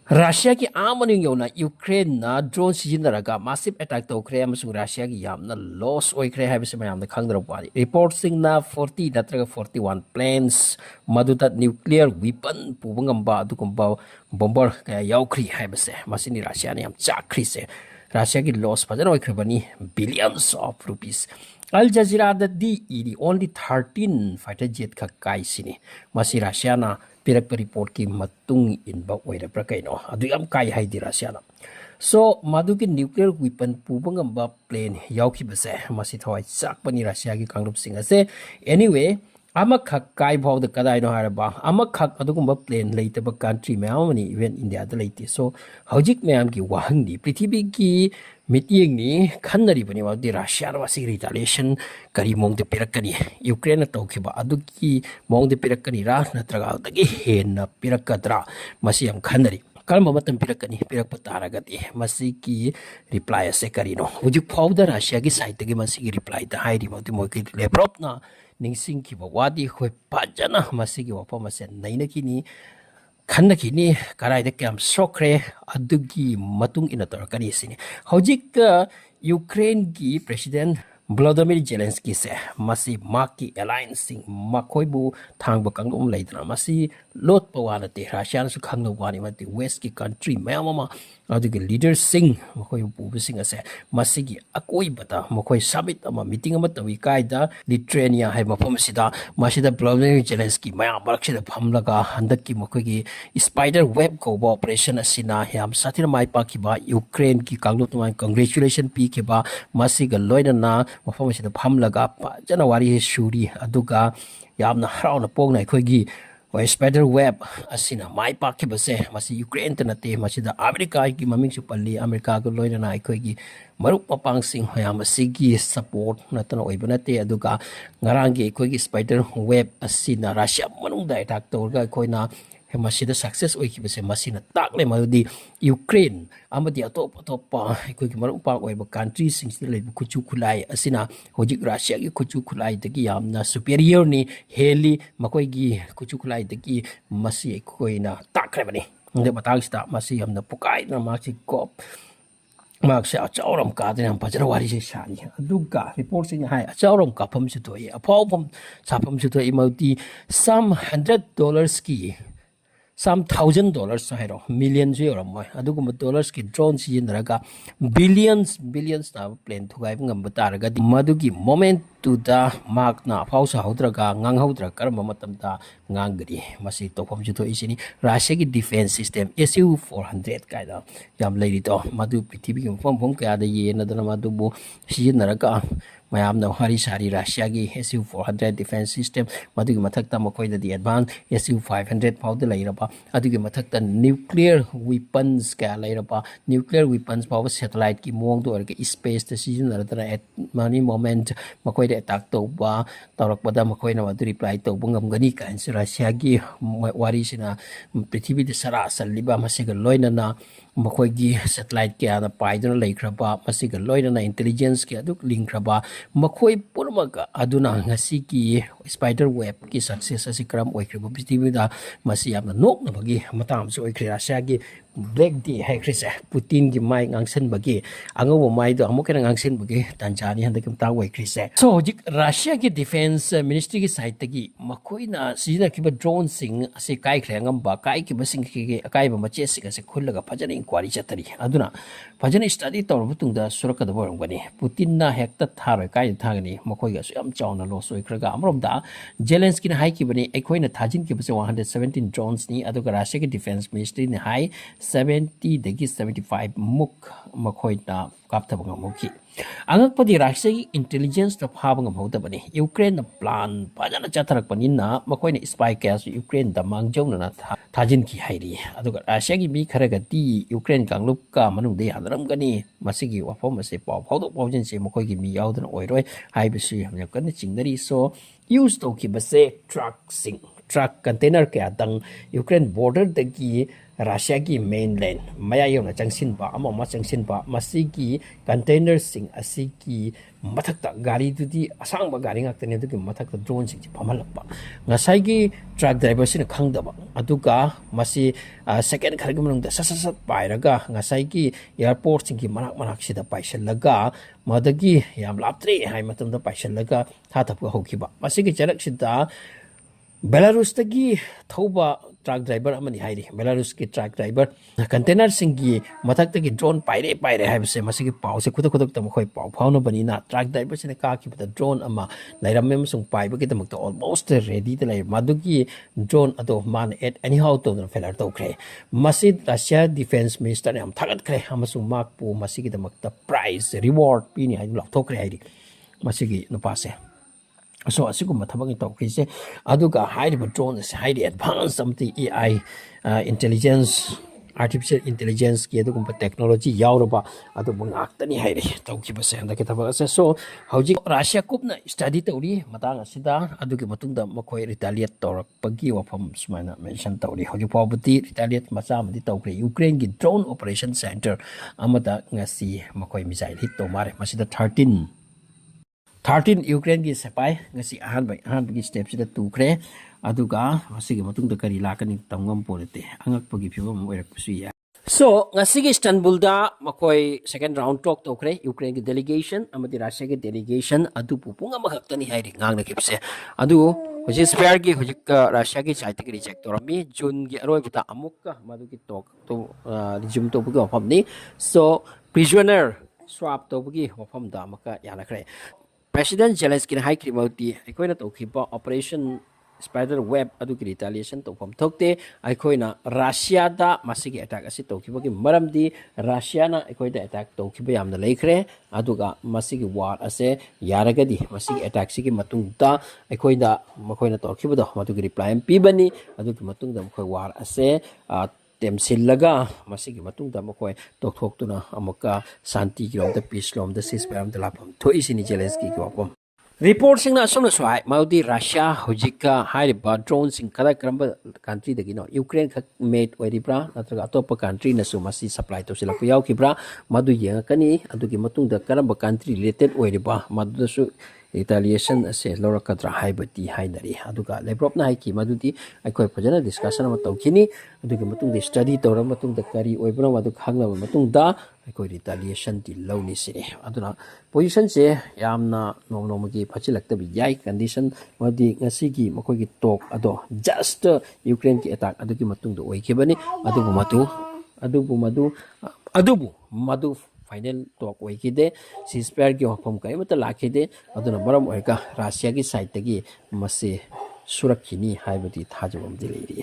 Russia ki amaning yona Ukraine na drone sijinaraga massive attack to kre amasung Russia ki yamna loss oi kre haibse mayamna khangdara wani reporting na 40 natraga 41 planes maduta nuclear weapon pubangamba adugamba bomber kaya yaukri haibse masini Russia ni yam chakri se Russia ki loss fajana oi krebani billions of rupees Al Jazeera da di idi only 13 fighter jet ka kai sini masi Russia na pirak report ki matung inba oira pra kaino adu yam kai hai di Russia na so madu ki nuclear weapon pubangamba plane yauki base masi thawai chak pani Russia ki kangrup singa se anyway ama khak kai bhaw da kadai no haraba ama khak adugumba plane leite ba country me amani even India da leite so hojik me am ki wahang di prithibi ki meeting ni khanari bani wa di Russia wa si retaliation kari mong de pirakani Ukraine to khiba adu ki mong de pirakani ra natraga dagi hen na pirakadra masi am khanari kalma matam pirakani pirak pataragati masi ki reply ase karino hojik phaw da Russia ki side gi masi ki reply da hai ri mo ti mo ki leprop na ningsing ki wadi khoi pajana masi ki wapa mase naina ki ni khanna ki ni karai de kam sokre adugi matung ina tor kani sini hojik Ukraine ki president Volodymyr Zelensky se masi maki alliance makoi bu thang ba kang leidna masi lot pawana te Russia su khang no wani mati west ki country mama adugi leaders sing makoi bu sing ase masi gi akoi bata makoi summit ama meeting ama tawi kaida Lithuania hai mafam sida masida Volodymyr Zelensky maya barakshida phamlaga handak ki makoi gi spider web ko operation asina yam sathira mai pa ki ba Ukraine ki kanglo tumai congratulation pi ke ba masi ga loina na mafam sida phamlaga pa janawari shuri aduga yamna harauna pogna khoigi spider web asina mai pa ke base masi Ukraine tanate masida America ki maming su palli America ko loina na khoigi maruk papang sing hayam sigi support natana oibunate aduga ngarangi khoigi spider web asina Russia manungda attack torga khoina masida success oikibase masina takle madudi Ukraine amadi atop khoi maruk pa oiba country sing le kuchu khulai asina hojik Russia gi kuchu khulai dagi yamna superior ni heli makoi gi kuchu khulai dagi masi khoina takre bani de batang sta masi yamna pukai na masi kop mak se achauram ka de nam pajara wari se sani aduga report sing hai achauram ka pham su thoi aphau pham sa pham su thoi imauti some $100 ki some $1,000 hairo millions euro moi aduguma dollars ki drones yinraga billions na plane thugai ngam bataraga madugi moment to the mark na phausa haudraga ngang haudra karma matamda ngangri masi tofam ju thoi sini Russia ki defense system SU-400 kaida yam leiri to madu prithibi ki phom kaya da ye na dana madu bu yinraga mayam na hari sari Russia ki SU-400 defense system madugi mathakta makoi da di advance SU-500 phauda leiraba adugi mathakta nuclear weapons ka leiraba nuclear weapons power satellite ki mong do erga space ta season na at many moment makoi de attack to ba tarak pada makoi na madu reply to bungam gani ka Russia ki wari sina prithibi de sara saliba masiga loina na makoi gi satellite kya na paidona leikraba masiga loina na intelligence ki aduk link raba makoi purmaga aduna ngasi ki spider web ki success asi kram oikraba prithibi da masi yamna nok na bagi matam so oikri Russia gi black day hai krise Putin gi mai ngangsen bagi ango mai do amo kena ngangsen bagi Tanzania handa kim ta oikri se so jik Russia gi defense ministry gi side gi makoi na sina ki ba drone sing ase kai khrengam ba kai ki ba sing ki kai ba mache sing ase khullaga phajana inquiry chatari aduna phajana study tor butung da suraka da borong bani Putin na hekta tharoi kai thagani makoi ga yam chawna lo soi khraga amrom da Zelensky na hai ki bani ekoi na thajin ki ba 117 drones ni aduga Russia ki defense ministry ni hai 70 dagi 75 muk makoi na kapta bang muki angak padi Russia ki intelligence na phabang amhauda bani Ukraine na plan pajana chatharak pani na makoi na spy kaya su Ukraine da mangjau na thajin ki hairi aduga Russia ki mi kharaga ti Ukraine kanglup ka manung de hadaram gani masigi wafom ase paw phawdo pawjin se makoi ki mi yaudana oiroi haibisu hamya kan chingnari so use to ki base truck container kaya dang Ukraine border dagi Russia-gi mainland mayayona changsinba ama changsinba masigi container sing asigi mathakta gari dudi asangba gari ngaktani dugi mathakta drone sing phamalakpa ngasai gi truck driver sina khangdaba aduga masi second khargi manungda sasasat pairaga ngasai gi airport sing gi manak sida paisallaga madagi yam laptre hai matamda paisallaga thatapga hokiba masigi charak sida Belarus tagi thoba truck driver amani hairi Belarus ki truck driver container singi mathak tagi drone paire hai se masigi pause khudak tam khoi pau phauno bani na truck driver sine ka ki bata drone ama lairam mem sung pai bagi tamak almost ready to lai madugi drone ado man at anyhow to na failure to kre masid Russia defense minister am thagat kre amasung mak pu masigi tamak ta prize reward pini hai lok thok kre hairi masigi no pase so asiguma thabang to kise aduga high drone is highly advanced something AI intelligence artificial intelligence ki adugum technology yauraba adu bungaktani haire tawki base anda ke thabak ase so hauji Russia kupna study tawri matang asida adugi matungda makoi retaliate torak pagi wafam sumana mention tawri hauji pawbuti retaliate macha madi tawkre Ukraine gi drone operation center amada ngasi makoi missile hit to mare masida 13 Ukraine gi sapai ngasi ahan bagi step sida tukre aduga masigi matungda kari lakani tamngam porete angakpagi phibam oirakpusu ya so ngasi gi Istanbul da makoi second round talk tokre Ukraine gi delegation amadi Russia gi delegation adu pupunga makhaktani hairi ngangna kipse adu hoji spare gi hoji Russia gi site gi reject torami June gi aroi buta amukka madu gi talk to resume to bugi wafamni so prisoner swap to bugi wafam da maka yanakre President Zelensky na high krimauti aikoina tawkhiba operation spider web adugi retaliation tawfam thokte aikoina Russia da masigi attack asi tawkhibagi maramdi Russia na aikoida attack tawkhiba yamna leikhre aduga masigi war ase yaragadi masigi attack sigi matungda aikoida makoina tawkhibado madugi reply pibani adugi matungda makoi war ase temsillaga masigi matungda makoi tokthokuna amaka santi kilomda peace lomda ceasefire da lapam thoisini Zelensky ki wapam report singna somna swai maudi Russia hojika hariba drone sing kala karamba country dagi no Ukraine khak made oiribra natraga atopa country na sumasi supply to sila puyau kibra madu yenga kani adugi matungda karamba country related oiriba madu su retaliation ase lorakadra haibati hainari aduga leprop na haiki madudi aikoi phajana discussion ama tawkini adugi matungda study tawra matungda kari oibra madu khangna matungda aikoi retaliation di louni sire aduna position se yamna nomnomagi phachilaktabi yai condition madi ngasigi makoigi talk ado just Ukraine ki attack adugi matungda oikibani adubu madu final talk oikide ceasefire ki wafam kai mata lakhide aduna maram oika Russia ki side tagi mase surakhini haibati thajabam dileiri